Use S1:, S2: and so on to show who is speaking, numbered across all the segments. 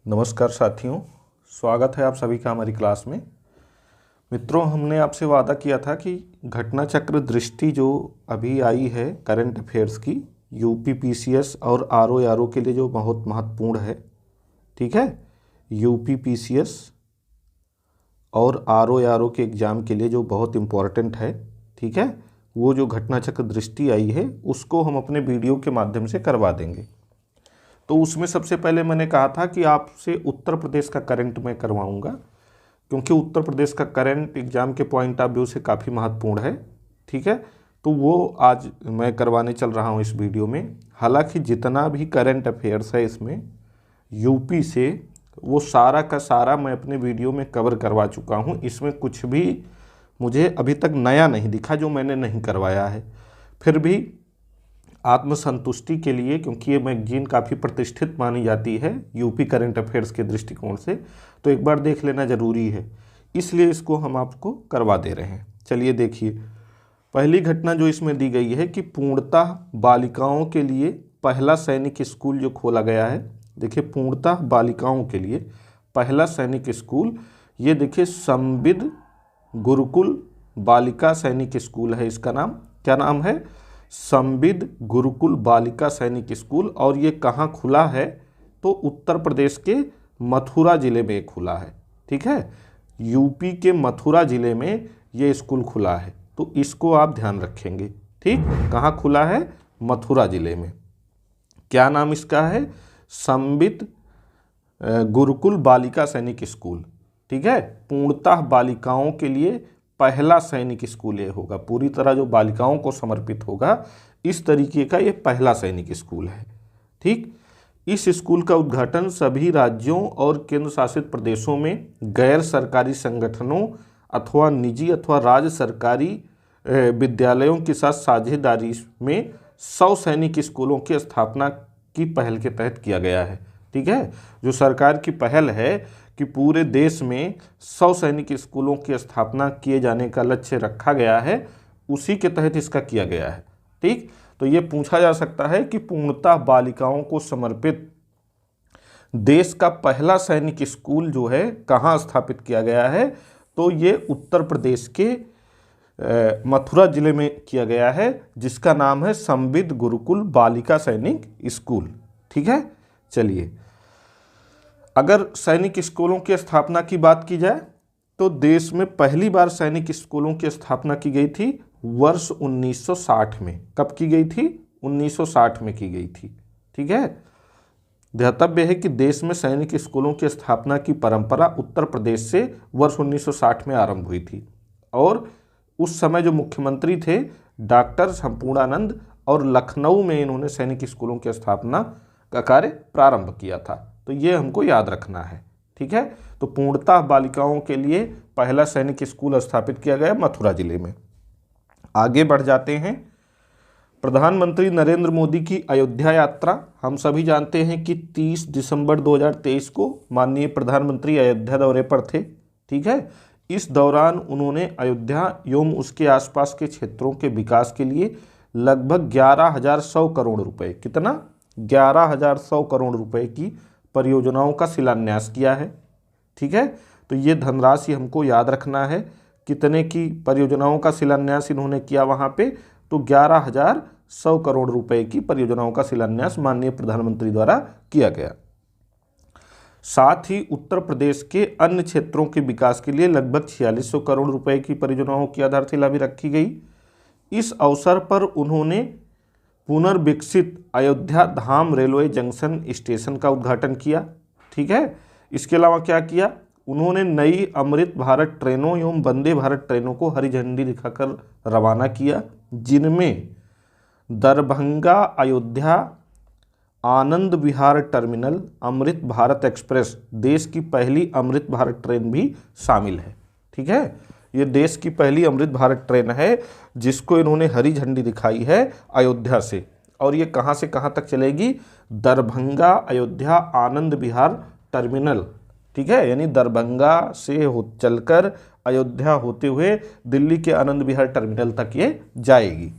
S1: नमस्कार साथियों, स्वागत है आप सभी का हमारी क्लास में। मित्रों, हमने आपसे वादा किया था कि घटना चक्र दृष्टि जो अभी आई है करंट अफेयर्स की, यूपी पीसीएस और आरओ के लिए जो बहुत महत्वपूर्ण है, ठीक है। यूपी पीसीएस और आरओ के एग्ज़ाम के लिए जो बहुत इम्पोर्टेंट है, ठीक है, वो जो घटना चक्र दृष्टि आई है उसको हम अपने वीडियो के माध्यम से करवा देंगे। तो उसमें सबसे पहले मैंने कहा था कि आपसे उत्तर प्रदेश का करंट मैं करवाऊंगा, क्योंकि उत्तर प्रदेश का करंट एग्जाम के पॉइंट ऑफ व्यू से काफ़ी महत्वपूर्ण है, ठीक है। तो वो आज मैं करवाने चल रहा हूँ इस वीडियो में। हालांकि जितना भी करंट अफेयर्स है इसमें यूपी से, वो सारा का सारा मैं अपने वीडियो में कवर करवा चुका हूँ। इसमें कुछ भी मुझे अभी तक नया नहीं दिखा जो मैंने नहीं करवाया है। फिर भी आत्मसंतुष्टि के लिए, क्योंकि ये मैगजीन काफ़ी प्रतिष्ठित मानी जाती है यूपी करंट अफेयर्स के दृष्टिकोण से, तो एक बार देख लेना ज़रूरी है, इसलिए इसको हम आपको करवा दे रहे हैं। चलिए देखिए, पहली घटना जो इसमें दी गई है कि पूर्णतः बालिकाओं के लिए पहला सैनिक स्कूल जो खोला गया है। देखिए, पूर्णतः बालिकाओं के लिए पहला सैनिक स्कूल, ये देखिए संविद गुरुकुल बालिका सैनिक स्कूल है। इसका नाम क्या नाम है? संविद गुरुकुल बालिका सैनिक स्कूल। और ये कहाँ खुला है? तो उत्तर प्रदेश के मथुरा ज़िले में खुला है, ठीक है। यूपी के मथुरा ज़िले में ये स्कूल खुला है, तो इसको आप ध्यान रखेंगे, ठीक। कहाँ खुला है? मथुरा ज़िले में। क्या नाम इसका है? संविद गुरुकुल बालिका सैनिक स्कूल, ठीक है। पूर्णतः बालिकाओं के लिए पहला सैनिक स्कूल ये होगा, पूरी तरह जो बालिकाओं को समर्पित होगा, इस तरीके का ये पहला सैनिक स्कूल है, ठीक। इस स्कूल का उद्घाटन सभी राज्यों और केंद्र शासित प्रदेशों में गैर सरकारी संगठनों अथवा निजी अथवा राज्य सरकारी विद्यालयों के साथ साझेदारी में 100 सैनिक स्कूलों की स्थापना की पहल के तहत किया गया है, ठीक है। जो सरकार की पहल है कि पूरे देश में 100 सैनिक स्कूलों की स्थापना किए जाने का लक्ष्य रखा गया है, उसी के तहत इसका किया गया है, ठीक। तो ये पूछा जा सकता है कि पूर्णतः बालिकाओं को समर्पित देश का पहला सैनिक स्कूल जो है कहाँ स्थापित किया गया है? तो ये उत्तर प्रदेश के मथुरा जिले में किया गया है, जिसका नाम है संविद गुरुकुल बालिका सैनिक स्कूल, ठीक है। चलिए, अगर सैनिक स्कूलों की स्थापना की बात की जाए तो देश में पहली बार सैनिक स्कूलों की स्थापना की गई थी वर्ष 1960 में। कब की गई थी? 1960 में की गई थी, ठीक है। ध्यातव्य है कि देश में सैनिक स्कूलों की स्थापना की परंपरा उत्तर प्रदेश से वर्ष 1960 में आरंभ हुई थी, और उस समय जो मुख्यमंत्री थे डॉक्टर संपूर्णानंद, और लखनऊ में इन्होंने सैनिक स्कूलों की स्थापना का कार्य प्रारंभ किया था। तो ये हमको याद रखना है, ठीक है। तो पूर्णतः बालिकाओं के लिए पहला सैनिक स्कूल स्थापित किया गया मथुरा जिले में। आगे बढ़ जाते हैं। प्रधानमंत्री नरेंद्र मोदी की अयोध्या यात्रा, हम सभी जानते हैं कि 30 दिसंबर 2023 को माननीय प्रधानमंत्री अयोध्या दौरे पर थे, ठीक है। इस दौरान उन्होंने अयोध्या एवं उसके आसपास के क्षेत्रों के विकास के लिए लगभग 11,100 करोड़ रुपए, कितना? 11,100 करोड़ रुपए की परियोजनाओं का शिलान्यास किया है, ठीक है। तो ये धनराशि हमको याद रखना है, कितने की परियोजनाओं का शिलान्यास इन्होंने किया वहाँ पे? तो 11,100 करोड़ रुपए की परियोजनाओं का शिलान्यास माननीय प्रधानमंत्री द्वारा किया गया। साथ ही उत्तर प्रदेश के अन्य क्षेत्रों के विकास के लिए लगभग 4600 करोड़ रुपए की परियोजनाओं की आधारशिला भी रखी गई। इस अवसर पर उन्होंने पुनर्विकसित अयोध्या धाम रेलवे जंक्शन स्टेशन का उद्घाटन किया, ठीक है। इसके अलावा क्या किया? उन्होंने नई अमृत भारत ट्रेनों एवं वंदे भारत ट्रेनों को हरी झंडी दिखाकर रवाना किया, जिनमें दरभंगा अयोध्या आनंद विहार टर्मिनल अमृत भारत एक्सप्रेस, देश की पहली अमृत भारत ट्रेन भी शामिल है, ठीक है। ये देश की पहली अमृत भारत ट्रेन है जिसको इन्होंने हरी झंडी दिखाई है अयोध्या से, और ये कहाँ से कहाँ तक चलेगी? दरभंगा अयोध्या आनंद विहार टर्मिनल, ठीक है। यानी दरभंगा से चलकर अयोध्या होते हुए दिल्ली के आनंद विहार टर्मिनल तक ये जाएगी,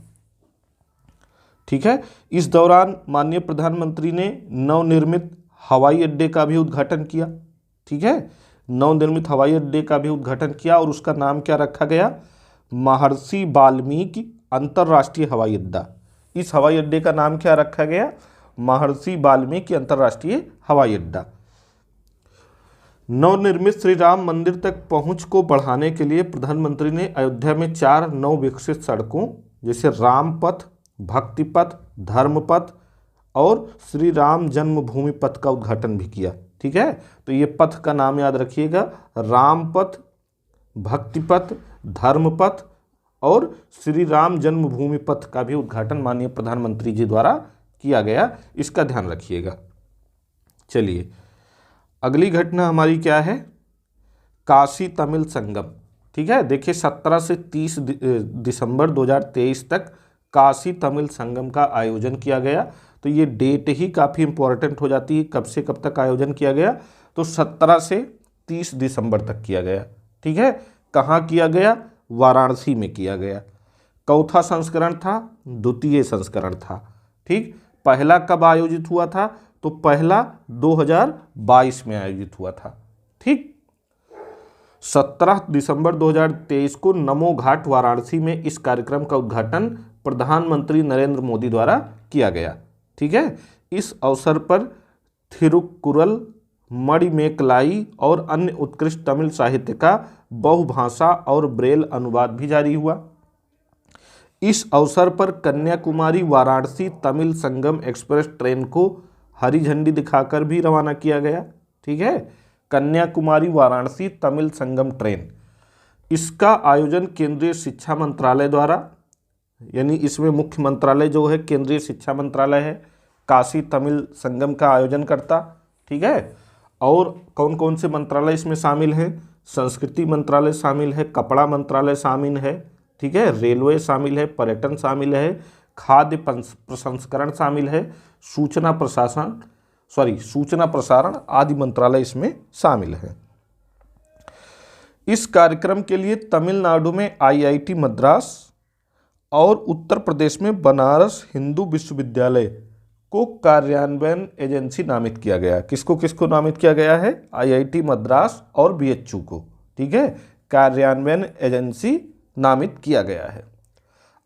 S1: ठीक है। इस दौरान माननीय प्रधानमंत्री ने नवनिर्मित हवाई अड्डे का भी उद्घाटन किया, ठीक है, नवनिर्मित हवाई अड्डे का भी उद्घाटन किया और उसका नाम क्या रखा गया, महर्षि वाल्मीकि अंतर्राष्ट्रीय हवाई अड्डा। इस हवाई अड्डे का नाम क्या रखा गया, महर्षि वाल्मीकि अंतर्राष्ट्रीय हवाई अड्डा। नवनिर्मित श्री राम मंदिर तक पहुंच को बढ़ाने के लिए प्रधानमंत्री ने अयोध्या में 4 नवविकसित सड़कों जैसे राम पथ, भक्ति पथ, धर्म पथ और श्री राम जन्मभूमि पथ का उद्घाटन भी किया, ठीक है। तो ये पथ का नाम याद रखिएगा, राम पथ, भक्ति पथ, धर्म पथ और श्री राम जन्मभूमि पथ का भी उद्घाटन माननीय प्रधानमंत्री जी द्वारा किया गया, इसका ध्यान रखिएगा। चलिए अगली घटना हमारी क्या है, काशी तमिल संगम, ठीक है। देखिए 17 से 30 दिसंबर 2023 तक काशी तमिल संगम का आयोजन किया गया। तो ये डेट ही काफ़ी इंपॉर्टेंट हो जाती है, कब से कब तक आयोजन किया गया, तो 17 से 30 दिसंबर तक किया गया, ठीक है। कहाँ किया गया, वाराणसी में किया गया। चौथा संस्करण था, द्वितीय संस्करण था, ठीक। पहला कब आयोजित हुआ था, तो पहला 2022 में आयोजित हुआ था, ठीक। 17 दिसंबर 2023 को नमो घाट वाराणसी में इस कार्यक्रम का उद्घाटन प्रधानमंत्री नरेंद्र मोदी द्वारा किया गया, ठीक है। इस अवसर पर थिरुकुरल, मणिमेकलाई और अन्य उत्कृष्ट तमिल साहित्य का बहुभाषा और ब्रेल अनुवाद भी जारी हुआ। इस अवसर पर कन्याकुमारी वाराणसी तमिल संगम एक्सप्रेस ट्रेन को हरी झंडी दिखाकर भी रवाना किया गया, ठीक है। कन्याकुमारी वाराणसी तमिल संगम ट्रेन, इसका आयोजन केंद्रीय शिक्षा मंत्रालय द्वारा, यानी इसमें मुख्य मंत्रालय जो है केंद्रीय शिक्षा मंत्रालय है, काशी तमिल संगम का आयोजन करता, ठीक है। और कौन कौन से मंत्रालय इसमें शामिल हैं, संस्कृति मंत्रालय शामिल है, कपड़ा मंत्रालय शामिल है, ठीक है, रेलवे शामिल है, पर्यटन शामिल है, खाद्य प्रसंस्करण शामिल है, सूचना प्रसारण आदि मंत्रालय इसमें शामिल है। इस कार्यक्रम के लिए तमिलनाडु में IIT मद्रास और उत्तर प्रदेश में बनारस हिंदू विश्वविद्यालय को कार्यान्वयन एजेंसी नामित किया गया। किसको किसको नामित किया गया है, IIT मद्रास और BHU को, ठीक है, कार्यान्वयन एजेंसी नामित किया गया है।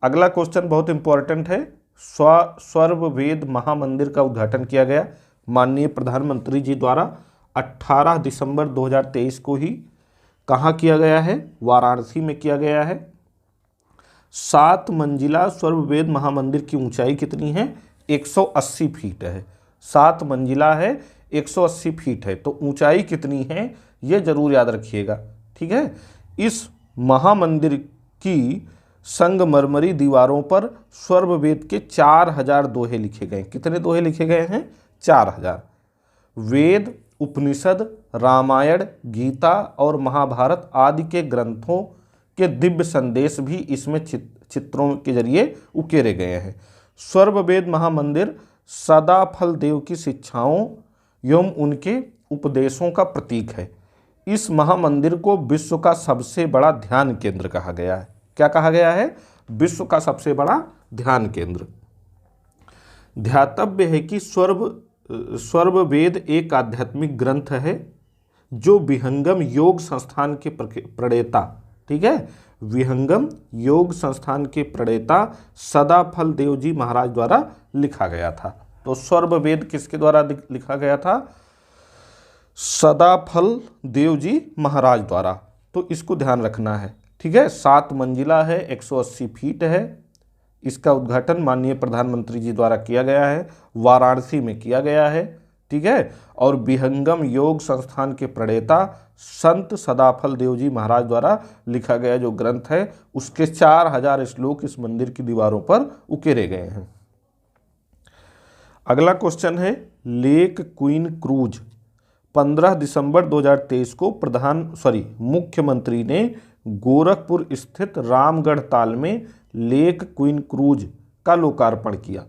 S1: अगला क्वेश्चन बहुत इंपॉर्टेंट है, स्वर्ववेद महामंदिर का उद्घाटन किया गया माननीय प्रधानमंत्री जी द्वारा 18 दिसंबर 2023 को ही। कहाँ किया गया है, वाराणसी में किया गया है। 7 मंजिला स्वर्ववेद महामंदिर की ऊंचाई कितनी है, 180 फीट है। 7 मंजिला है, 180 फीट है, तो ऊंचाई कितनी है ये जरूर याद रखिएगा, ठीक है। इस महामंदिर की संगमरमरी दीवारों पर स्वर्ववेद के 4000 दोहे लिखे गए। कितने दोहे लिखे गए हैं, 4000। वेद, उपनिषद, रामायण, गीता और महाभारत आदि के ग्रंथों के दिव्य संदेश भी इसमें चित्रों के जरिए उकेरे गए हैं। स्वर्ववेद महामंदिर सदाफल देव की शिक्षाओं एवं उनके उपदेशों का प्रतीक है। इस महामंदिर को विश्व का सबसे बड़ा ध्यान केंद्र कहा गया है। क्या कहा गया है, विश्व का सबसे बड़ा ध्यान केंद्र। ध्यातव्य है कि स्वर्ववेद एक आध्यात्मिक ग्रंथ है जो विहंगम योग संस्थान के प्रणेता, ठीक है, विहंगम योग संस्थान के प्रणेता सदाफल देव जी महाराज द्वारा लिखा गया था। तो स्वर्ववेद किसके द्वारा लिखा गया था, सदाफल देव जी महाराज द्वारा। तो इसको ध्यान रखना है, ठीक है। 7 मंजिला है, 180 फीट है। इसका उद्घाटन माननीय प्रधानमंत्री जी द्वारा किया गया है, वाराणसी में किया गया है, ठीक है। और विहंगम योग संस्थान के प्रणेता संत सदाफल देव जी महाराज द्वारा लिखा गया जो ग्रंथ है उसके 4000 श्लोक इस मंदिर की दीवारों पर उकेरे गए हैं। अगला क्वेश्चन है, लेक क्वीन क्रूज 15 दिसंबर 2023 को मुख्यमंत्री ने गोरखपुर स्थित रामगढ़ ताल में लेक क्वीन क्रूज का लोकार्पण किया।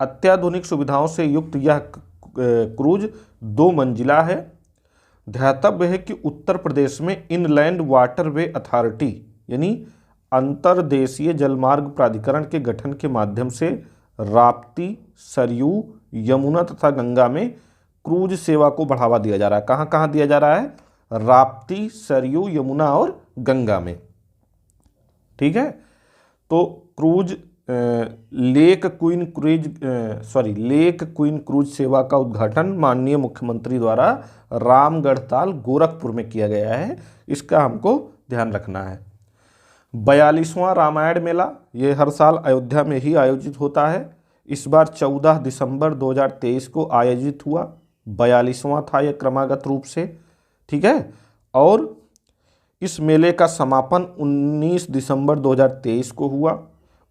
S1: अत्याधुनिक सुविधाओं से युक्त यह क्रूज 2 मंजिला है। ध्यातव्य है कि उत्तर प्रदेश में इनलैंड वाटरवे अथॉरिटी यानी अंतर्देशीय जलमार्ग प्राधिकरण के गठन के माध्यम से राप्ती, सरयू, यमुना तथा गंगा में क्रूज सेवा को बढ़ावा दिया जा रहा है। कहाँ कहाँ दिया जा रहा है? राप्ती, सरयू, यमुना और गंगा में। ठीक है, तो क्रूज लेक क्वीन क्रूज सेवा का उद्घाटन माननीय मुख्यमंत्री द्वारा रामगढ़ताल गोरखपुर में किया गया है। इसका हमको ध्यान रखना है। 42वां रामायण मेला ये हर साल अयोध्या में ही आयोजित होता है। इस बार 14 दिसंबर 2023 को आयोजित हुआ। 42वां था यह क्रमागत रूप से। ठीक है, और इस मेले का समापन 19 दिसंबर 2023 को हुआ।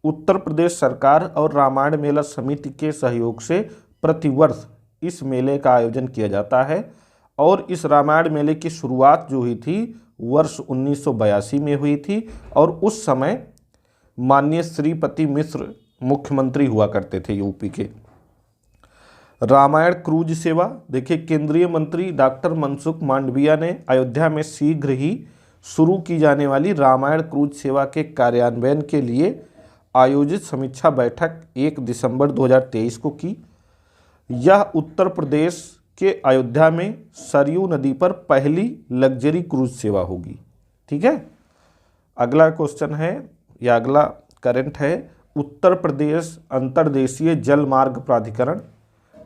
S1: उत्तर प्रदेश सरकार और रामायण मेला समिति के सहयोग से प्रतिवर्ष इस मेले का आयोजन किया जाता है और इस रामायण मेले की शुरुआत जो हुई थी वर्ष 1982 में हुई थी और उस समय माननीय श्रीपति मिश्र मुख्यमंत्री हुआ करते थे यूपी के। रामायण क्रूज सेवा, देखिए केंद्रीय मंत्री डॉक्टर मनसुख मांडविया ने अयोध्या में शीघ्र ही शुरू की जाने वाली रामायण क्रूज सेवा के कार्यान्वयन के लिए आयोजित समीक्षा बैठक 1 दिसंबर 2023 को की। यह उत्तर प्रदेश के अयोध्या में सरयू नदी पर पहली लग्जरी क्रूज सेवा होगी। ठीक है, अगला क्वेश्चन है या अगला करंट है, उत्तर प्रदेश अंतर्देशीय जल मार्ग प्राधिकरण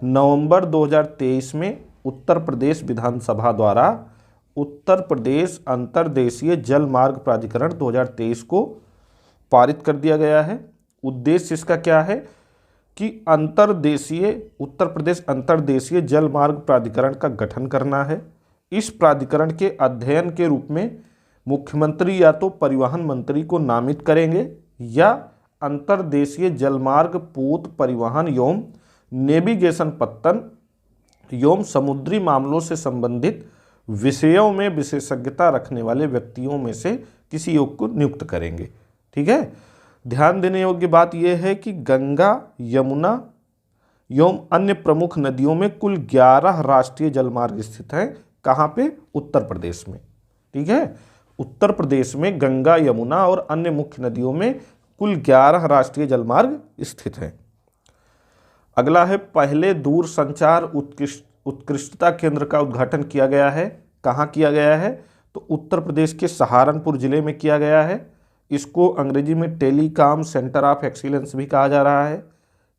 S1: नवंबर 2023 में उत्तर प्रदेश विधानसभा द्वारा उत्तर प्रदेश अंतर्देशीय जल मार्ग प्राधिकरण 2023 को पारित कर दिया गया है। उद्देश्य इसका क्या है कि उत्तर प्रदेश अंतर्देशीय जल मार्ग प्राधिकरण का गठन करना है। इस प्राधिकरण के अध्ययन के रूप में मुख्यमंत्री या तो परिवहन मंत्री को नामित करेंगे या अंतर्देशीय जलमार्ग, पोत, परिवहन एवं नेविगेशन पत्तन एवं समुद्री मामलों से संबंधित विषयों में विशेषज्ञता रखने वाले व्यक्तियों में से किसी एक को नियुक्त करेंगे। ठीक है, ध्यान देने योग्य बात यह है कि गंगा, यमुना एवं अन्य प्रमुख नदियों में कुल 11 राष्ट्रीय जलमार्ग स्थित हैं। कहाँ पे? उत्तर प्रदेश में। ठीक है, उत्तर प्रदेश में गंगा, यमुना और अन्य मुख्य नदियों में कुल 11 राष्ट्रीय जलमार्ग स्थित हैं। अगला है, पहले दूरसंचार उत्कृष्टता केंद्र का उद्घाटन किया गया है। कहाँ किया गया है? तो उत्तर प्रदेश के सहारनपुर जिले में किया गया है। इसको अंग्रेजी में टेलीकॉम सेंटर ऑफ एक्सीलेंस भी कहा जा रहा है।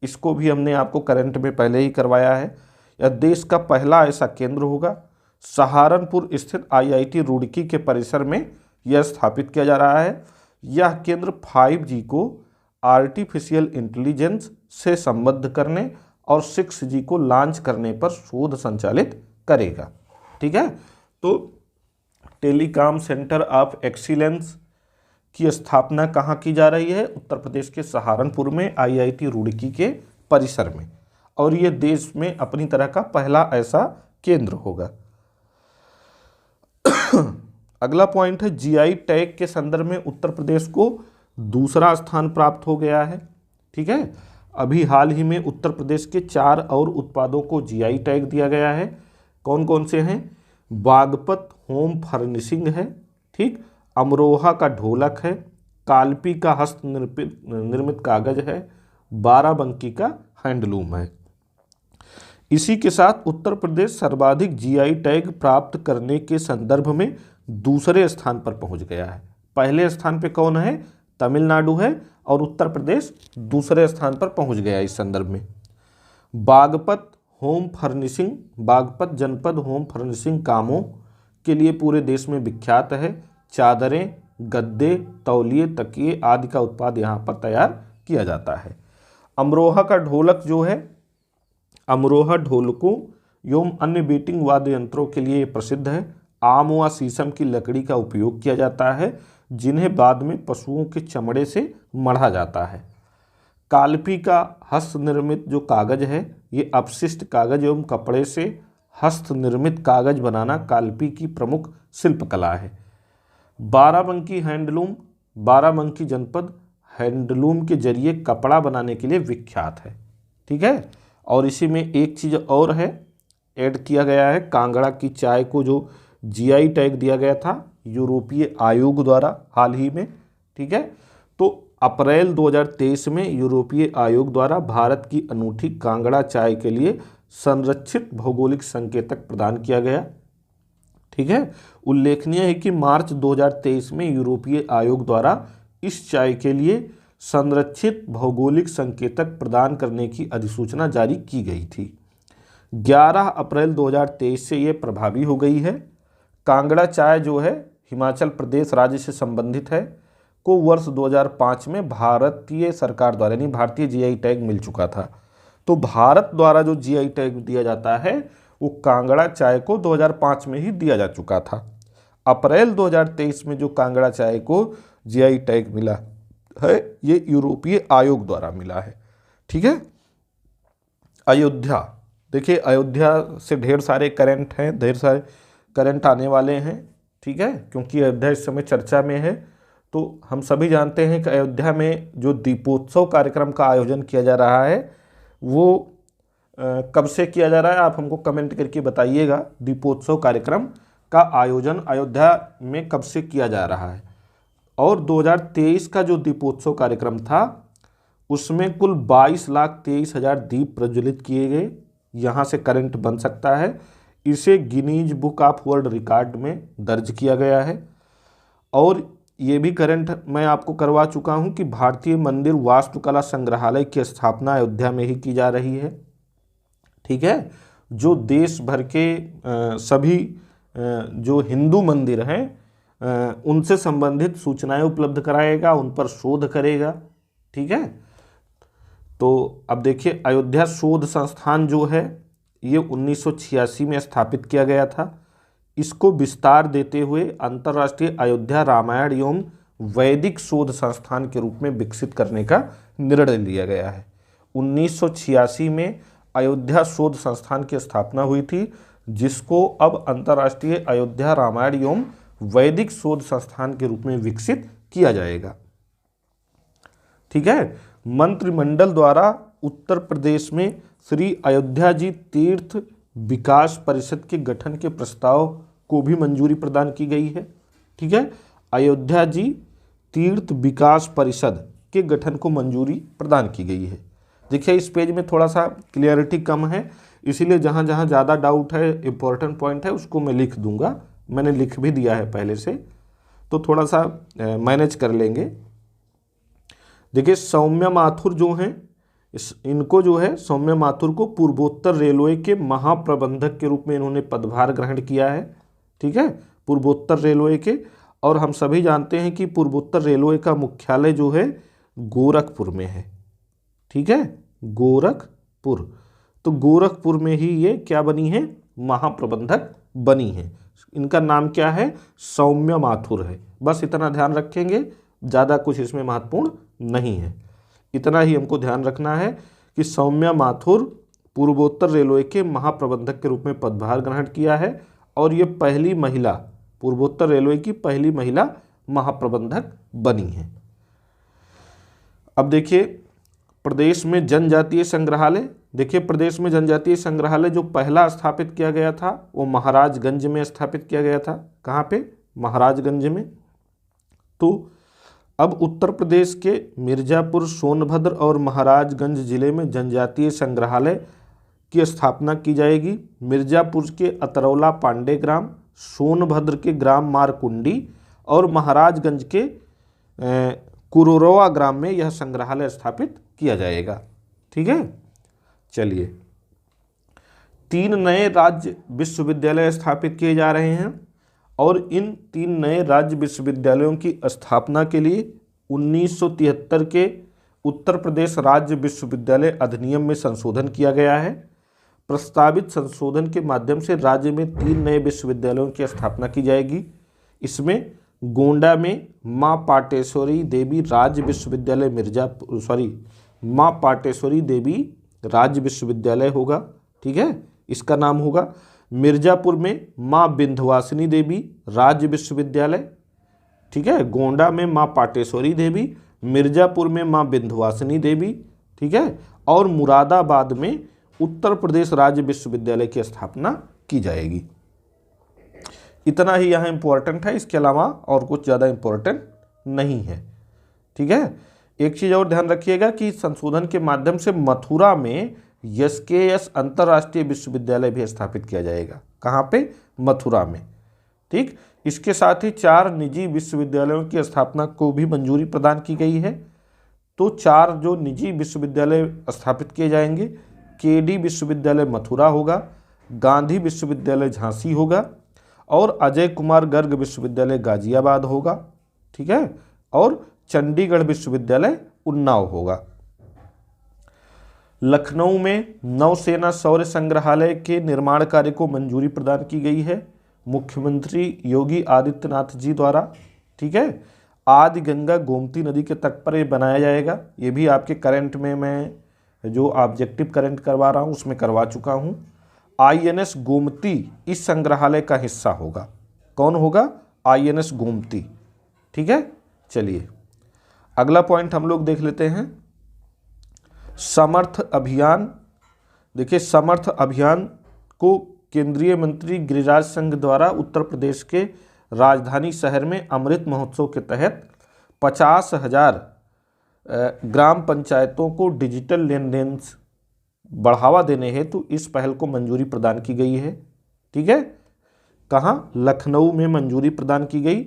S1: इसको भी हमने आपको करंट में पहले ही करवाया है। यह देश का पहला ऐसा केंद्र होगा। सहारनपुर स्थित IIT रुड़की के परिसर में यह स्थापित किया जा रहा है। यह केंद्र 5G को आर्टिफिशियल इंटेलिजेंस से संबद्ध करने और 6G को लॉन्च करने पर शोध संचालित करेगा। ठीक है, तो टेलीकॉम सेंटर ऑफ एक्सीलेंस की स्थापना कहाँ की जा रही है? उत्तर प्रदेश के सहारनपुर में IIT रुड़की के परिसर में, और ये देश में अपनी तरह का पहला ऐसा केंद्र होगा। अगला पॉइंट है, GI टैग के संदर्भ में उत्तर प्रदेश को दूसरा स्थान प्राप्त हो गया है। ठीक है, अभी हाल ही में उत्तर प्रदेश के 4 और उत्पादों को GI टैग दिया गया है। कौन कौन से हैं? बागपत होम फर्निशिंग है, ठीक, अमरोहा का ढोलक है, कालपी का हस्त निर्मित कागज है, बाराबंकी का हैंडलूम है। इसी के साथ उत्तर प्रदेश सर्वाधिक GI टैग प्राप्त करने के संदर्भ में दूसरे स्थान पर पहुंच गया है। पहले स्थान पे कौन है? तमिलनाडु है, और उत्तर प्रदेश दूसरे स्थान पर पहुंच गया इस संदर्भ में। बागपत जनपद होम फर्निशिंग कामों के लिए पूरे देश में विख्यात है। चादरें, गद्दे, तौलिए, तकिए आदि का उत्पाद यहाँ पर तैयार किया जाता है। अमरोहा का ढोलक जो है, अमरोहा ढोलकों एवं अन्य बीटिंग वाद्य यंत्रों के लिए प्रसिद्ध है। आम व शीशम की लकड़ी का उपयोग किया जाता है, जिन्हें बाद में पशुओं के चमड़े से मढ़ा जाता है। कालपी का हस्त निर्मित जो कागज है, ये अपशिष्ट कागज एवं कपड़े से हस्त निर्मित कागज बनाना कालपी की प्रमुख शिल्पकला है। बाराबंकी हैंडलूम, बाराबंकी जनपद हैंडलूम के जरिए कपड़ा बनाने के लिए विख्यात है। ठीक है, और इसी में एक चीज़ और है, ऐड किया गया है, कांगड़ा की चाय को जो GI टैग दिया गया था यूरोपीय आयोग द्वारा हाल ही में। ठीक है, तो अप्रैल 2023 में यूरोपीय आयोग द्वारा भारत की अनूठी कांगड़ा चाय के लिए संरक्षित भौगोलिक संकेतक प्रदान किया गया। ठीक है, उल्लेखनीय है कि मार्च 2023 में यूरोपीय आयोग द्वारा इस चाय के लिए संरक्षित भौगोलिक संकेतक प्रदान करने की अधिसूचना जारी की गई थी। 11 अप्रैल 2023 से ये प्रभावी हो गई है। कांगड़ा चाय जो है हिमाचल प्रदेश राज्य से संबंधित है, को वर्ष 2005 में भारतीय सरकार द्वारा यानी भारतीय जीआई टैग मिल चुका था। तो भारत द्वारा जो जीआई टैग दिया जाता है वो कांगड़ा चाय को 2005 में ही दिया जा चुका था। अप्रैल 2023 में जो कांगड़ा चाय को जीआई टैग मिला है ये यूरोपीय आयोग द्वारा मिला है। ठीक है, अयोध्या, देखिए अयोध्या से ढेर सारे करंट हैं, ढेर सारे करंट आने वाले हैं। ठीक है, क्योंकि अयोध्या इस समय चर्चा में है। तो हम सभी जानते हैं कि अयोध्या में जो दीपोत्सव कार्यक्रम का आयोजन किया जा रहा है वो कब से किया जा रहा है, आप हमको कमेंट करके बताइएगा। दीपोत्सव कार्यक्रम का आयोजन अयोध्या में कब से किया जा रहा है। और 2023 का जो दीपोत्सव कार्यक्रम था उसमें कुल 22,23,000 दीप प्रज्वलित किए गए। यहाँ से करंट बन सकता है। इसे Guinness book of world record में दर्ज किया गया है। और ये भी करंट मैं आपको करवा चुका हूँ कि भारतीय मंदिर वास्तुकला संग्रहालय की स्थापना अयोध्या में ही की जा रही है। ठीक है, जो देश भर के सभी जो हिंदू मंदिर हैं उनसे संबंधित सूचनाएं उपलब्ध कराएगा, उन पर शोध करेगा। ठीक है, तो अब देखिए अयोध्या शोध संस्थान जो है ये 1986 में स्थापित किया गया था। इसको विस्तार देते हुए अंतर्राष्ट्रीय अयोध्या रामायण एवं वैदिक शोध संस्थान के रूप में विकसित करने का निर्णय लिया गया है। 1986 में अयोध्या शोध संस्थान की स्थापना हुई थी, जिसको अब अंतर्राष्ट्रीय अयोध्या रामायण एवं वैदिक शोध संस्थान के रूप में विकसित किया जाएगा। ठीक है, मंत्रिमंडल द्वारा उत्तर प्रदेश में श्री अयोध्या जी तीर्थ विकास परिषद के गठन के प्रस्ताव को भी मंजूरी प्रदान की गई है। ठीक है, अयोध्या जी तीर्थ विकास परिषद के गठन को मंजूरी प्रदान की गई है। देखिए इस पेज में थोड़ा सा क्लियरिटी कम है, इसीलिए जहाँ जहाँ ज़्यादा डाउट है, इम्पोर्टेंट पॉइंट है, उसको मैं लिख दूंगा। मैंने लिख भी दिया है पहले से, तो थोड़ा सा मैनेज कर लेंगे। देखिए सौम्या माथुर जो हैं इनको जो है सौम्या माथुर को पूर्वोत्तर रेलवे के महाप्रबंधक के रूप में इन्होंने पदभार ग्रहण किया है। ठीक है, पूर्वोत्तर रेलवे के। और हम सभी जानते हैं कि पूर्वोत्तर रेलवे का मुख्यालय जो है गोरखपुर में है। ठीक है, गोरखपुर। तो गोरखपुर में ही ये क्या बनी है, महाप्रबंधक बनी है। इनका नाम क्या है, सौम्या माथुर है। बस इतना ध्यान रखेंगे, ज़्यादा कुछ इसमें महत्वपूर्ण नहीं है। इतना ही हमको ध्यान रखना है कि सौम्या माथुर पूर्वोत्तर रेलवे के महाप्रबंधक के रूप में पदभार ग्रहण किया है और ये पहली महिला, पूर्वोत्तर रेलवे की पहली महिला महाप्रबंधक बनी है। अब देखिए प्रदेश में जनजातीय संग्रहालय। देखिए प्रदेश में जनजातीय संग्रहालय जो पहला स्थापित किया गया था वो महाराजगंज में स्थापित किया गया था। कहाँ पे, महाराजगंज में। तो अब उत्तर प्रदेश के मिर्ज़ापुर, सोनभद्र और महाराजगंज जिले में जनजातीय संग्रहालय की स्थापना की जाएगी। मिर्ज़ापुर के अतरौला पांडे ग्राम, सोनभद्र के ग्राम मारकुंडी और महाराजगंज के कुरोरवा ग्राम में यह संग्रहालय स्थापित किया जाएगा। ठीक है, चलिए 3 नए राज्य विश्वविद्यालय स्थापित किए जा रहे हैं और इन 3 नए राज्य विश्वविद्यालयों की स्थापना के लिए 1973 के उत्तर प्रदेश राज्य विश्वविद्यालय अधिनियम में संशोधन किया गया है। प्रस्तावित संशोधन के माध्यम से राज्य में 3 नए विश्वविद्यालयों की स्थापना की जाएगी। इसमें गोंडा में माँ पाटेश्वरी देवी राज्य विश्वविद्यालय माँ पाटेश्वरी देवी राज्य विश्वविद्यालय होगा। ठीक है, इसका नाम होगा। मिर्ज़ापुर में माँ विंध्यवासिनी देवी राज्य विश्वविद्यालय। ठीक है, गोंडा में माँ पाटेश्वरी देवी, मिर्ज़ापुर में माँ विंध्यवासिनी देवी। ठीक है, और मुरादाबाद में उत्तर प्रदेश राज्य विश्वविद्यालय की स्थापना की जाएगी। इतना ही यहाँ इम्पोर्टेंट है, इसके अलावा और कुछ ज़्यादा इम्पोर्टेंट नहीं है। ठीक है, एक चीज़ और ध्यान रखिएगा कि संशोधन के माध्यम से मथुरा में एसकेएस अंतर्राष्ट्रीय विश्वविद्यालय भी स्थापित किया जाएगा। कहाँ पे? मथुरा में। ठीक, इसके साथ ही 4 निजी विश्वविद्यालयों की स्थापना को भी मंजूरी प्रदान की गई है। तो 4 जो निजी विश्वविद्यालय स्थापित किए जाएंगे, केडी विश्वविद्यालय मथुरा होगा, गांधी विश्वविद्यालय झांसी होगा और अजय कुमार गर्ग विश्वविद्यालय गाजियाबाद होगा। ठीक है, और चंडीगढ़ विश्वविद्यालय उन्नाव होगा। लखनऊ में नौसेना शौर्य संग्रहालय के निर्माण कार्य को मंजूरी प्रदान की गई है मुख्यमंत्री योगी आदित्यनाथ जी द्वारा। ठीक है, आदि गंगा गोमती नदी के तट पर ये बनाया जाएगा। ये भी आपके करंट में मैं जो ऑब्जेक्टिव करंट करवा रहा हूँ उसमें करवा चुका हूँ। आईएनएस गोमती इस संग्रहालय का हिस्सा होगा। कौन होगा? आईएनएस गोमती। ठीक है, चलिए अगला पॉइंट हम लोग देख लेते हैं, समर्थ अभियान। देखिए, समर्थ अभियान को केंद्रीय मंत्री गिरिराज सिंह द्वारा उत्तर प्रदेश के राजधानी शहर में अमृत महोत्सव के तहत 50,000 ग्राम पंचायतों को डिजिटल लेन देन बढ़ावा देने हेतु इस पहल को मंजूरी प्रदान की गई है। ठीक है, कहाँ? लखनऊ में मंजूरी प्रदान की गई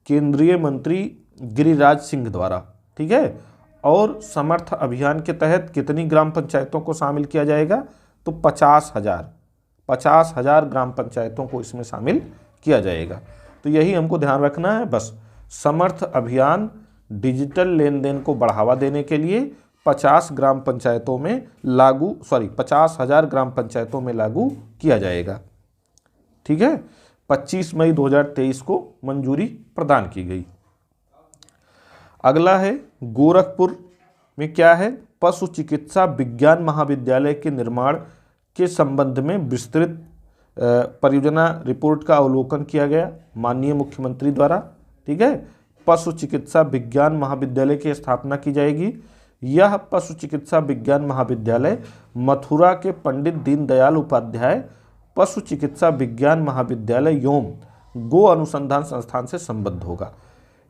S1: केंद्रीय मंत्री गिरिराज सिंह द्वारा। ठीक है, और समर्थ अभियान के तहत कितनी ग्राम पंचायतों को शामिल किया जाएगा? तो 50,000 ग्राम पंचायतों को इसमें शामिल किया जाएगा। तो यही हमको ध्यान रखना है बस। समर्थ अभियान डिजिटल लेन देन को बढ़ावा देने के लिए 50,000 ग्राम पंचायतों में लागू किया जाएगा। ठीक है, 25 मई 2023 को मंजूरी प्रदान की गई। अगला है गोरखपुर में क्या है? पशु चिकित्सा विज्ञान महाविद्यालय के निर्माण के संबंध में विस्तृत परियोजना रिपोर्ट का अवलोकन किया गया माननीय मुख्यमंत्री द्वारा। ठीक है, पशु चिकित्सा विज्ञान महाविद्यालय की स्थापना की जाएगी। यह पशु चिकित्सा विज्ञान महाविद्यालय मथुरा के पंडित दीनदयाल उपाध्याय पशु चिकित्सा विज्ञान महाविद्यालय एवं गो अनुसंधान संस्थान से संबद्ध होगा।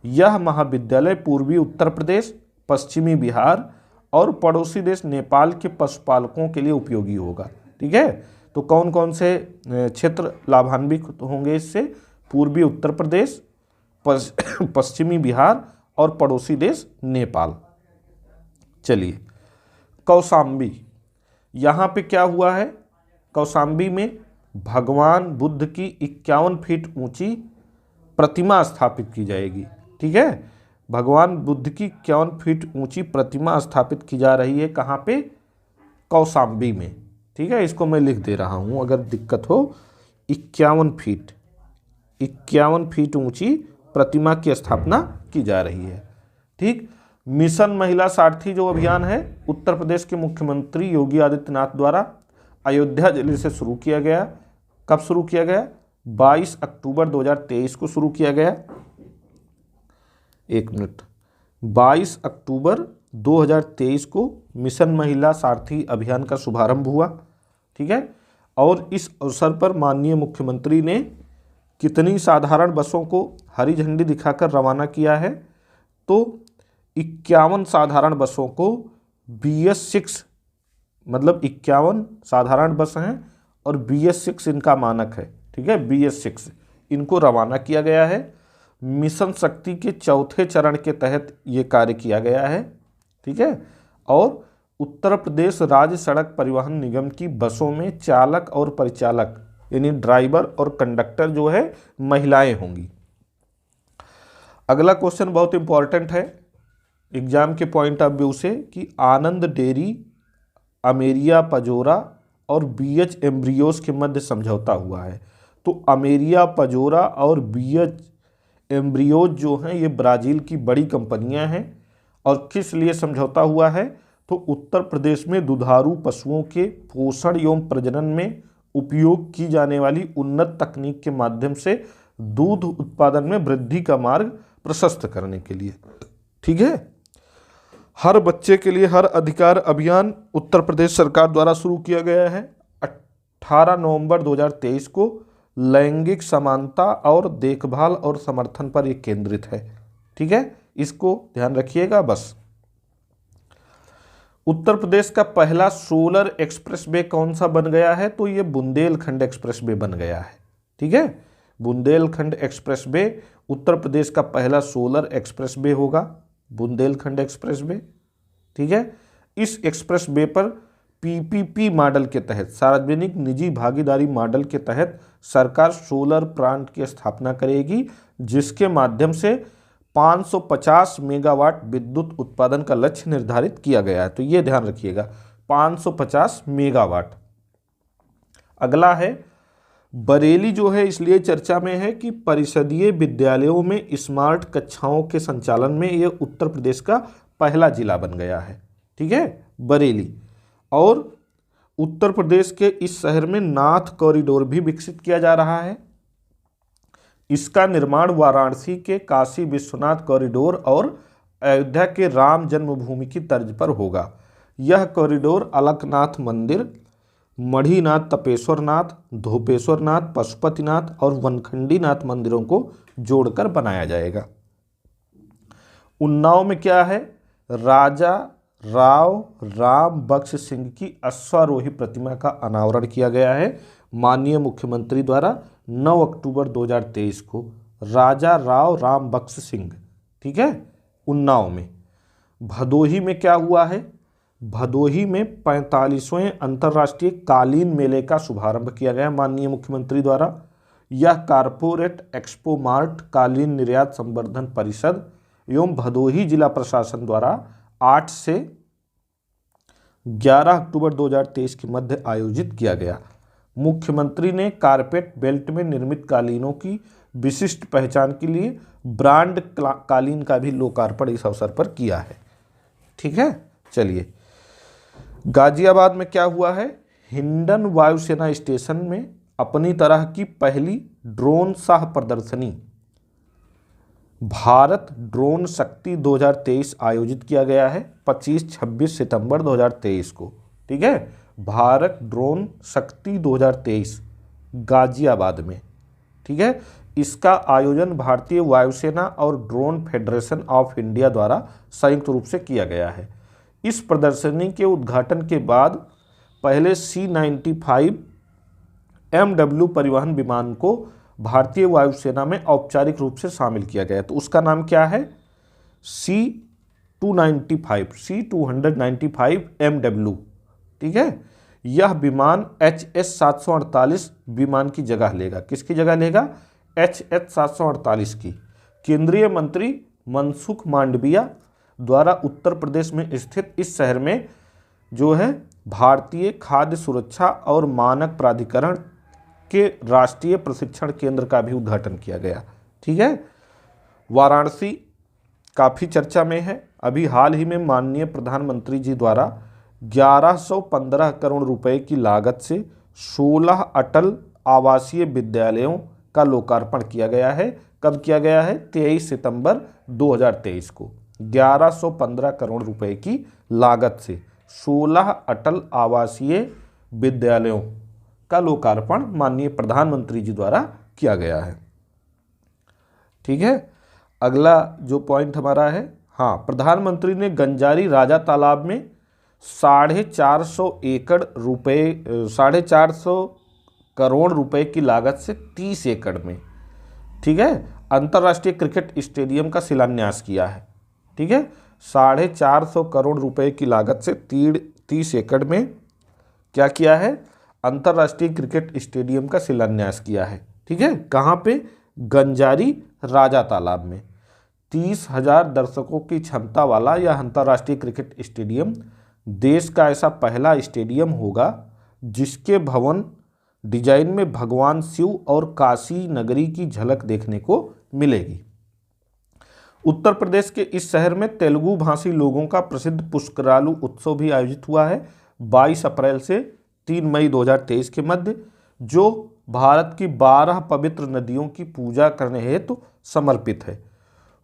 S1: यह महाविद्यालय पूर्वी उत्तर प्रदेश, पश्चिमी बिहार और पड़ोसी देश नेपाल के पशुपालकों के लिए उपयोगी होगा। ठीक है, तो कौन कौन से क्षेत्र लाभान्वित होंगे इससे? पूर्वी उत्तर प्रदेश, पश्चिमी बिहार और पड़ोसी देश नेपाल। चलिए, कौशाम्बी, यहाँ पे क्या हुआ है? कौशाम्बी में भगवान बुद्ध की 51 फीट ऊंची प्रतिमा स्थापित की जाएगी। ठीक है, भगवान बुद्ध की 51 फीट ऊंची प्रतिमा स्थापित की जा रही है। कहाँ पे? कौशाम्बी में। ठीक है, इसको मैं लिख दे रहा हूँ अगर दिक्कत हो। 51 फीट ऊंची प्रतिमा की स्थापना की जा रही है। ठीक, मिशन महिला सारथी जो अभियान है उत्तर प्रदेश के मुख्यमंत्री योगी आदित्यनाथ द्वारा अयोध्या जिले से शुरू किया गया। कब शुरू किया गया? 22 अक्टूबर 2023 को शुरू किया गया। 22 अक्टूबर 2023 को मिशन महिला सारथी अभियान का शुभारंभ हुआ। ठीक है, और इस अवसर पर माननीय मुख्यमंत्री ने कितनी साधारण बसों को हरी झंडी दिखाकर रवाना किया है? तो 51 साधारण बसों को BS6, मतलब 51 साधारण बस हैं और BS6 इनका मानक है। ठीक है, BS6 इनको रवाना किया गया है। मिशन शक्ति के चौथे चरण के तहत ये कार्य किया गया है। ठीक है, और उत्तर प्रदेश राज्य सड़क परिवहन निगम की बसों में चालक और परिचालक यानी ड्राइवर और कंडक्टर जो है महिलाएं होंगी। अगला क्वेश्चन बहुत इंपॉर्टेंट है एग्जाम के पॉइंट ऑफ व्यू से कि आनंद डेयरी, अमेरिया पजोरा और BH एम्ब्रियोज के मध्य समझौता हुआ है। तो अमेरिया पजोरा और BH एम्ब्रियोज जो हैं ये ब्राज़ील की बड़ी कंपनियां हैं। और किस लिए समझौता हुआ है? तो उत्तर प्रदेश में दुधारू पशुओं के पोषण एवं प्रजनन में उपयोग की जाने वाली उन्नत तकनीक के माध्यम से दूध उत्पादन में वृद्धि का मार्ग प्रशस्त करने के लिए। ठीक है, हर बच्चे के लिए हर अधिकार अभियान उत्तर प्रदेश सरकार द्वारा शुरू किया गया है। 18 नवंबर 2023 को लैंगिक समानता और देखभाल और समर्थन पर यह केंद्रित है। ठीक है, इसको ध्यान रखिएगा बस। उत्तर प्रदेश का पहला सोलर एक्सप्रेस वे कौन सा बन गया है? तो ये बुंदेलखंड एक्सप्रेस वे बन गया है। ठीक है, बुंदेलखंड एक्सप्रेस वे उत्तर प्रदेश का पहला सोलर एक्सप्रेस वे होगा, बुंदेलखंड एक्सप्रेस वे। ठीक है, इस एक्सप्रेस वे पर पीपीपी मॉडल के तहत, सार्वजनिक निजी भागीदारी मॉडल के तहत सरकार सोलर प्लांट की स्थापना करेगी, जिसके माध्यम से 550 मेगावाट विद्युत उत्पादन का लक्ष्य निर्धारित किया गया है। तो ये ध्यान रखिएगा, 550 मेगावाट। अगला है बरेली, जो है इसलिए चर्चा में है कि परिषदीय विद्यालयों में स्मार्ट कक्षाओं के संचालन में ये उत्तर प्रदेश का पहला जिला बन गया है। ठीक है, बरेली। और उत्तर प्रदेश के इस शहर में नाथ कॉरिडोर भी विकसित किया जा रहा है। इसका निर्माण वाराणसी के काशी विश्वनाथ कॉरिडोर और अयोध्या के राम जन्मभूमि की तर्ज पर होगा। यह कॉरिडोर अलकनाथ मंदिर, मढ़ीनाथ, तपेश्वरनाथ, धोपेश्वरनाथ, पशुपतिनाथ और वनखंडीनाथ मंदिरों को जोड़कर बनाया जाएगा। उन्नाव में क्या है? राजा राव राम बख्श सिंह की अश्वारोही प्रतिमा का अनावरण किया गया है माननीय मुख्यमंत्री द्वारा 9 अक्टूबर 2023 को। राजा राव राम बख्श सिंह, ठीक है, उन्नाव में। भदोही में क्या हुआ है? भदोही में 45वें अंतर्राष्ट्रीय कालीन मेले का शुभारंभ किया गया माननीय मुख्यमंत्री द्वारा। यह कारपोरेट एक्सपो मार्ट कालीन निर्यात संवर्धन परिषद एवं भदोही जिला प्रशासन द्वारा 8 से 11 अक्टूबर 2023 के मध्य आयोजित किया गया। मुख्यमंत्री ने कारपेट बेल्ट में निर्मित कालीनों की विशिष्ट पहचान के लिए ब्रांड कालीन का भी लोकार्पण इस अवसर पर किया है। ठीक है, चलिए। गाजियाबाद में क्या हुआ है? हिंडन वायुसेना स्टेशन में अपनी तरह की पहली ड्रोन शाह प्रदर्शनी भारत ड्रोन शक्ति 2023 आयोजित किया गया है 25-26 सितंबर 2023 को। ठीक है, भारत ड्रोन शक्ति 2023 गाजियाबाद में। ठीक है, इसका आयोजन भारतीय वायुसेना और ड्रोन फेडरेशन ऑफ इंडिया द्वारा संयुक्त रूप से किया गया है। इस प्रदर्शनी के उद्घाटन के बाद पहले C-95 MW परिवहन विमान को भारतीय वायुसेना में औपचारिक रूप से शामिल किया गया। तो उसका नाम क्या है? C-295 MW। ठीक है, यह विमान HS-748 विमान की जगह लेगा। किसकी जगह लेगा? HS-748 की। केंद्रीय मंत्री मनसुख मांडविया द्वारा उत्तर प्रदेश में स्थित इस शहर में जो है भारतीय खाद्य सुरक्षा और मानक प्राधिकरण के राष्ट्रीय प्रशिक्षण केंद्र का भी उद्घाटन किया गया। ठीक है, वाराणसी काफ़ी चर्चा में है। अभी हाल ही में माननीय प्रधानमंत्री जी द्वारा 1115 करोड़ रुपए की लागत से 16 अटल आवासीय विद्यालयों का लोकार्पण किया गया है। कब किया गया है? 23 सितंबर 2023 को। 1115 करोड़ रुपए की लागत से 16 अटल आवासीय विद्यालयों का लोकार्पण माननीय प्रधानमंत्री जी द्वारा किया गया है। ठीक है, अगला जो पॉइंट हमारा है, हाँ, प्रधानमंत्री ने गंजारी राजा तालाब में 450 करोड़ रुपए की लागत से 30 एकड़ में, ठीक है, अंतर्राष्ट्रीय क्रिकेट स्टेडियम का शिलान्यास किया है। ठीक है, 450 करोड़ रुपए की लागत से 30 एकड़ में क्या किया है? अंतर्राष्ट्रीय क्रिकेट स्टेडियम का शिलान्यास किया है। ठीक है, कहाँ पे? गंजारी राजा तालाब में। 30,000 दर्शकों की क्षमता वाला यह अंतर्राष्ट्रीय क्रिकेट स्टेडियम देश का ऐसा पहला स्टेडियम होगा जिसके भवन डिजाइन में भगवान शिव और काशी नगरी की झलक देखने को मिलेगी। उत्तर प्रदेश के इस शहर में तेलुगु भाषी लोगों का प्रसिद्ध पुष्करालु उत्सव भी आयोजित हुआ है 22 अप्रैल से 3 मई 2023 के मध्य, जो भारत की 12 पवित्र नदियों की पूजा करने हेतु समर्पित है।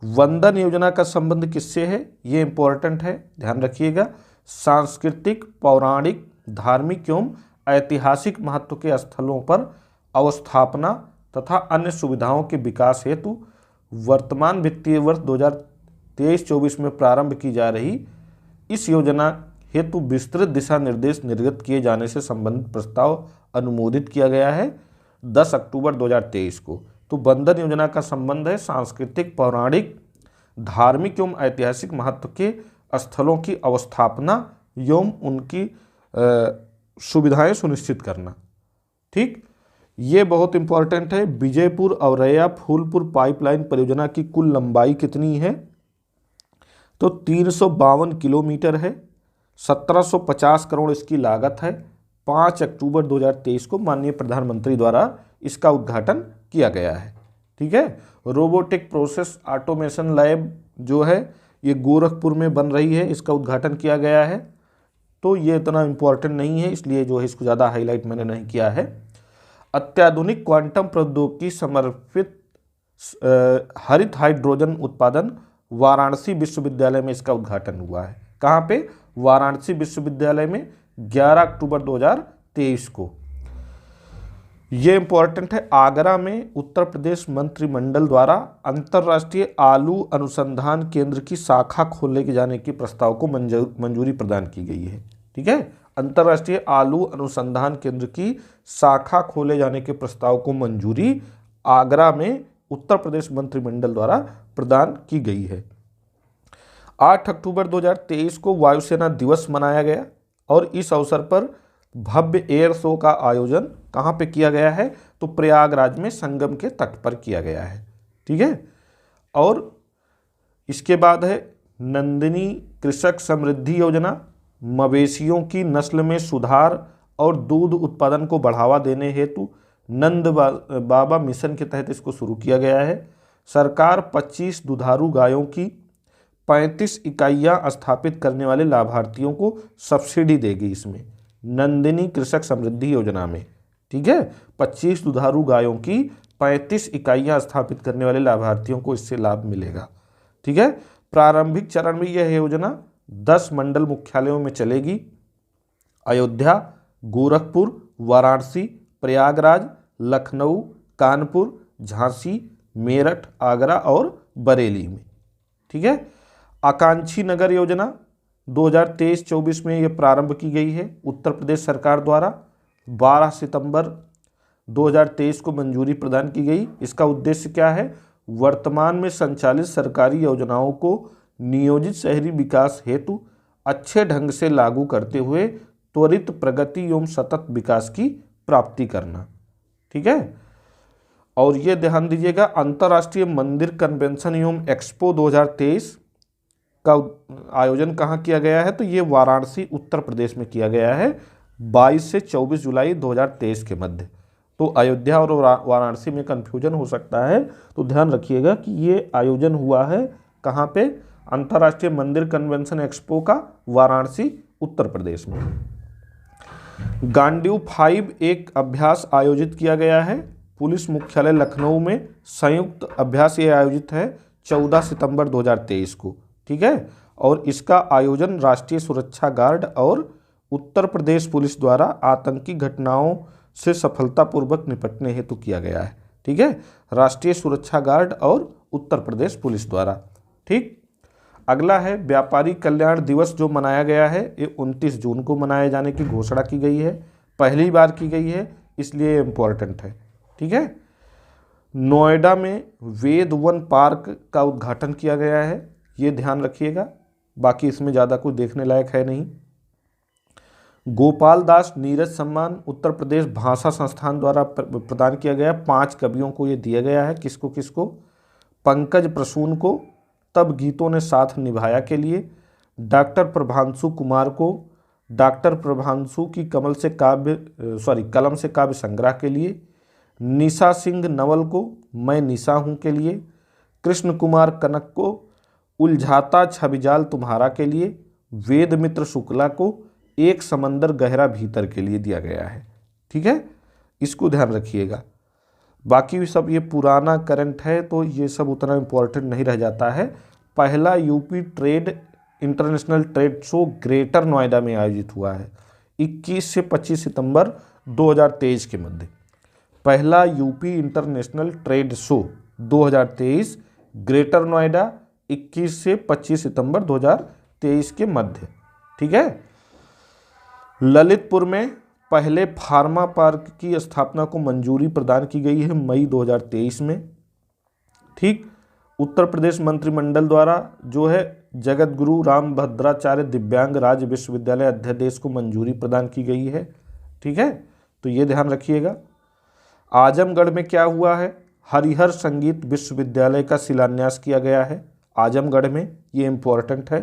S1: वंदन योजना का संबंध किससे है? ये इंपॉर्टेंट है, ध्यान रखिएगा। सांस्कृतिक, पौराणिक, धार्मिक एवं ऐतिहासिक महत्व के स्थलों पर अवस्थापना तथा अन्य सुविधाओं के विकास हेतु वर्तमान वित्तीय वर्ष 2023-24 में प्रारंभ की जा रही इस योजना हेतु विस्तृत दिशा निर्देश निर्गत किए जाने से संबंधित प्रस्ताव अनुमोदित किया गया है 10 अक्टूबर 2023 को। तो बंधन योजना का संबंध है सांस्कृतिक, पौराणिक, धार्मिक एवं ऐतिहासिक महत्व के स्थलों की अवस्थापना एवं उनकी सुविधाएं सुनिश्चित करना। ठीक, ये बहुत इंपॉर्टेंट है। विजयपुर औरैया फूलपुर पाइपलाइन परियोजना की कुल लंबाई कितनी है? तो 352 किलोमीटर है। 1750 करोड़ इसकी लागत है। 5 अक्टूबर 2023 को माननीय प्रधानमंत्री द्वारा इसका उद्घाटन किया गया है। ठीक है। रोबोटिक प्रोसेस ऑटोमेशन लैब जो है ये गोरखपुर में बन रही है, इसका उद्घाटन किया गया है। तो ये इतना इम्पोर्टेंट नहीं है, इसलिए जो है इसको ज़्यादा हाईलाइट मैंने नहीं किया है। अत्याधुनिक क्वांटम प्रौद्योगिकी समर्पित हरित हाइड्रोजन उत्पादन वाराणसी विश्वविद्यालय में इसका उद्घाटन हुआ है। कहाँ पे? वाराणसी विश्वविद्यालय में 11 अक्टूबर 2023 को। ये इंपॉर्टेंट है। आगरा में उत्तर प्रदेश मंत्रिमंडल द्वारा अंतर्राष्ट्रीय आलू अनुसंधान केंद्र की शाखा खोलने के जाने के प्रस्ताव को मंजूरी प्रदान की गई है। ठीक है, अंतर्राष्ट्रीय आलू अनुसंधान केंद्र की शाखा खोले जाने के प्रस्ताव को मंजूरी आगरा में उत्तर प्रदेश मंत्रिमंडल द्वारा प्रदान की गई है। 8 अक्टूबर 2023 को वायुसेना दिवस मनाया गया और इस अवसर पर भव्य एयर शो का आयोजन कहाँ पे किया गया है? तो प्रयागराज में संगम के तट पर किया गया है। ठीक है, और इसके बाद है नंदिनी कृषक समृद्धि योजना। मवेशियों की नस्ल में सुधार और दूध उत्पादन को बढ़ावा देने हेतु नंद बाबा मिशन के तहत इसको शुरू किया गया है। सरकार 25 दुधारू गायों की 35 इकाइयाँ स्थापित करने वाले लाभार्थियों को सब्सिडी देगी इसमें, नंदिनी कृषक समृद्धि योजना में। ठीक है, 25 दुधारू गायों की 35 इकाइयाँ स्थापित करने वाले लाभार्थियों को इससे लाभ मिलेगा। ठीक है, प्रारंभिक चरण में यह योजना 10 मंडल मुख्यालयों में चलेगी। अयोध्या, गोरखपुर, वाराणसी, प्रयागराज, लखनऊ, कानपुर, झांसी, मेरठ, आगरा और बरेली में। ठीक है, आकांक्षी नगर योजना 2023-24 में यह प्रारंभ की गई है उत्तर प्रदेश सरकार द्वारा। 12 सितंबर 2023 को मंजूरी प्रदान की गई। इसका उद्देश्य क्या है? वर्तमान में संचालित सरकारी योजनाओं को नियोजित शहरी विकास हेतु अच्छे ढंग से लागू करते हुए त्वरित प्रगति एवं सतत विकास की प्राप्ति करना। ठीक है, और ये ध्यान दीजिएगा, अंतर्राष्ट्रीय मंदिर कन्वेंशन एवं एक्सपो 2023 का आयोजन कहाँ किया गया है? तो ये वाराणसी उत्तर प्रदेश में किया गया है 22 से 24 जुलाई 2023 के मध्य। तो अयोध्या और वाराणसी में कन्फ्यूजन हो सकता है, तो ध्यान रखिएगा कि ये आयोजन हुआ है कहाँ पे? अंतर्राष्ट्रीय मंदिर कन्वेंशन एक्सपो का वाराणसी उत्तर प्रदेश में। गांडीव 5 एक अभ्यास आयोजित किया गया है पुलिस मुख्यालय लखनऊ में। संयुक्त अभ्यास ये आयोजित है 14 सितंबर 2023 को। ठीक है, और इसका आयोजन राष्ट्रीय सुरक्षा गार्ड और उत्तर प्रदेश पुलिस द्वारा आतंकी घटनाओं से सफलतापूर्वक निपटने हेतु किया गया है। ठीक है, राष्ट्रीय सुरक्षा गार्ड और उत्तर प्रदेश पुलिस द्वारा। ठीक, अगला है व्यापारी कल्याण दिवस जो मनाया गया है, ये 29 जून को मनाए जाने की घोषणा की गई है। पहली बार की गई है, इसलिए इम्पोर्टेंट है। ठीक है, नोएडा में वेद वन पार्क का उद्घाटन किया गया है, ये ध्यान रखिएगा। बाकी इसमें ज़्यादा कुछ देखने लायक है नहीं। गोपाल दास नीरज सम्मान उत्तर प्रदेश भाषा संस्थान द्वारा प्रदान किया गया। 5 कवियों को ये दिया गया है। किसको किसको? पंकज प्रसून को तब गीतों ने साथ निभाया के लिए, डॉक्टर प्रभांशु कुमार को डॉक्टर प्रभांशु की कलम से काव्य संग्रह के लिए, निशा सिंह नवल को मैं निशा हूँ के लिए, कृष्ण कुमार कनक को उलझाता छबिजाल तुम्हारा के लिए, वेद मित्र शुक्ला को एक समंदर गहरा भीतर के लिए दिया गया है। ठीक है, इसको ध्यान रखिएगा। बाकी सब ये पुराना करंट है, तो ये सब उतना इम्पोर्टेंट नहीं रह जाता है। पहला UP trade international trade show greater Noida में आयोजित हुआ है 21 से 25 सितंबर 2023 के मध्य। पहला UP international trade show 2023 greater Noida 21 से 25 सितंबर 2023 के मध्य। ठीक है, ललितपुर में पहले फार्मा पार्क की स्थापना को मंजूरी प्रदान की गई है मई 2023 में। ठीक। उत्तर प्रदेश मंत्रिमंडल द्वारा जो है जगत गुरु रामभद्राचार्य दिव्यांग राज्य विश्वविद्यालय अध्यादेश को मंजूरी प्रदान की गई है। ठीक है, तो ये ध्यान रखिएगा। आजमगढ़ में क्या हुआ है, हरिहर संगीत विश्वविद्यालय का शिलान्यास किया गया है आजमगढ़ में, ये इम्पोर्टेंट है।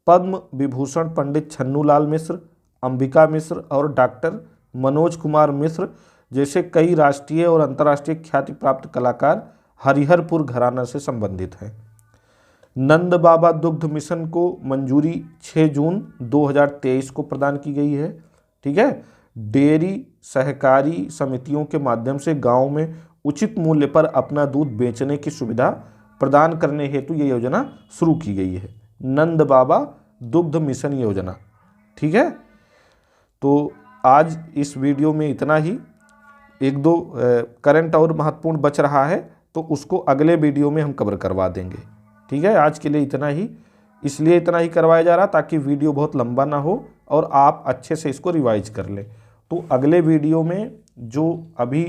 S1: पद्म विभूषण पंडित छन्नूलाल मिश्र, अंबिका मिश्र और डॉक्टर मनोज कुमार मिश्र जैसे कई राष्ट्रीय और अंतर्राष्ट्रीय ख्याति प्राप्त कलाकार हरिहरपुर घराना से संबंधित हैं। नंद बाबा दुग्ध मिशन को मंजूरी 6 जून 2023 को प्रदान की गई है। ठीक है, डेयरी सहकारी समितियों के माध्यम से गांव में उचित मूल्य पर अपना दूध बेचने की सुविधा प्रदान करने हेतु ये योजना शुरू की गई है, नंद बाबा दुग्ध मिशन योजना। ठीक है, तो आज इस वीडियो में इतना ही। एक दो करंट और महत्वपूर्ण बच रहा है तो उसको अगले वीडियो में हम कवर करवा देंगे। ठीक है, आज के लिए इतना ही, इसलिए इतना ही करवाया जा रहा ताकि वीडियो बहुत लंबा ना हो और आप अच्छे से इसको रिवाइज कर लें। तो अगले वीडियो में जो अभी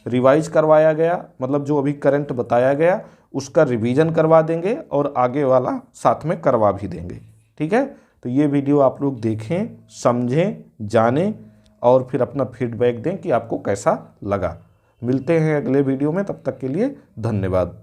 S1: रिवाइज करवाया गया, मतलब जो अभी करंट बताया गया, उसका रिवीजन करवा देंगे और आगे वाला साथ में करवा भी देंगे। ठीक है, तो ये वीडियो आप लोग देखें, समझें, जानें और फिर अपना फीडबैक दें कि आपको कैसा लगा। मिलते हैं अगले वीडियो में, तब तक के लिए धन्यवाद।